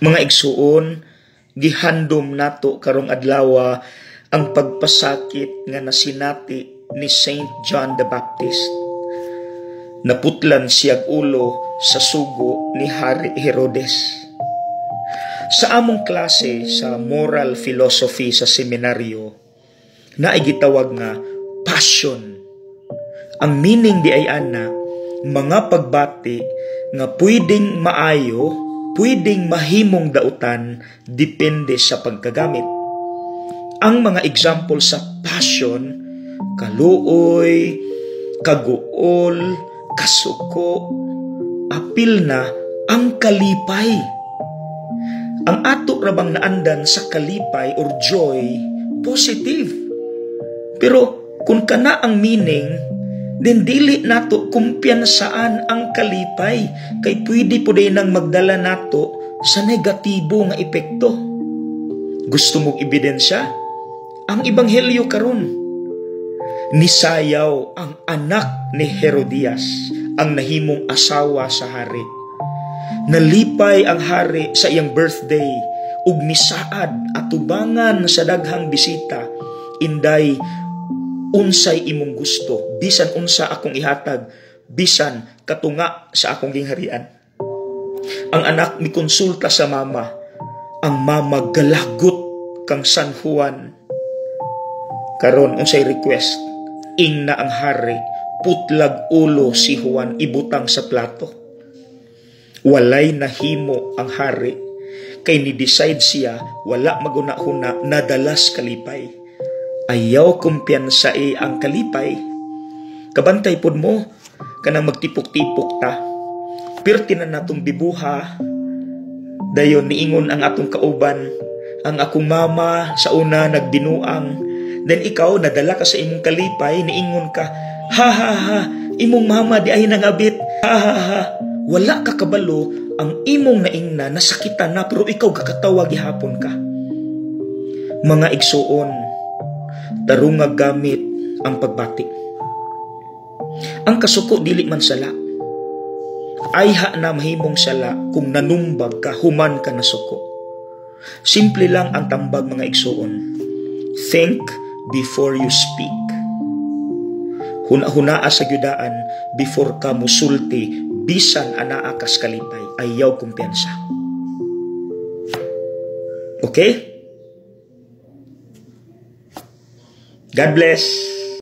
Mga igsuon, gihandom nato karong adlaw ang pagpasakit nga nasinati ni Saint John the Baptist. Naputlan siyag ulo sa sugo ni Hari Herodes. Sa among klase sa moral philosophy sa seminaryo, naigitawag nga passion. Ang meaning di ay ana, mga pagbati nga pwedeng maayo, pwedeng mahimong dautan, depende sa pagkagamit. Ang mga example sa passion, kaluoy, kaguol, kasuko, apil na ang kalipay. Ang ato rabang naandan sa kalipay or joy, positive. Pero kung kana ang meaning, then dili nato kumpiyansaan ang kalipay, kay pwede po din nang magdala nato sa negatibo nga epekto. Gusto mong ebidensya? Ang ebanghelyo karon. Nisayaw ang anak ni Herodias, ang nahimong asawa sa hari. Nalipay ang hari sa iyang birthday ug misaad atubangan sa daghang bisita. Inday, unsay imong gusto, bisan unsa akong ihatag, bisan katunga sa akong gingharian. Ang anak mikonsulta sa mama. Ang mama galagot kang San Juan. Karon unsay request? Ingna ang hari, putlag ulo si Juan ibutang sa plato. Walay nahimo ang hari, kay ni-decide siya wala maguna-huna nadalas kalipay. Ayaw kumpiyansa ang kalipay. Kabantay pod mo, kanang magtipok-tipok ta. Pirti na natong dibuha, dayon niingon ang atong kauban, ang akong mama sa una nagbinuang, then ikaw nadala ka sa imong kalipay, niingon ka, ha ha ha, imong mama di ay nangabit, ha ha ha. Wala ka kabalo, ang imong naingna nasakitan na, pero ikaw kakatawa gihapon ka. Mga igsuon, tarong nga gamit ang pagbati. Ang kasuko dili man sala. Ayha na mahimong sala kung nanumbag ka, human ka na suko. Simple lang ang tambag, mga igsuon. Think before you speak. Huna-hunaa sa gyudaan before ka musulti, bisan anaa kas kalipay, ayaw kumpiyansa. Okay? God bless.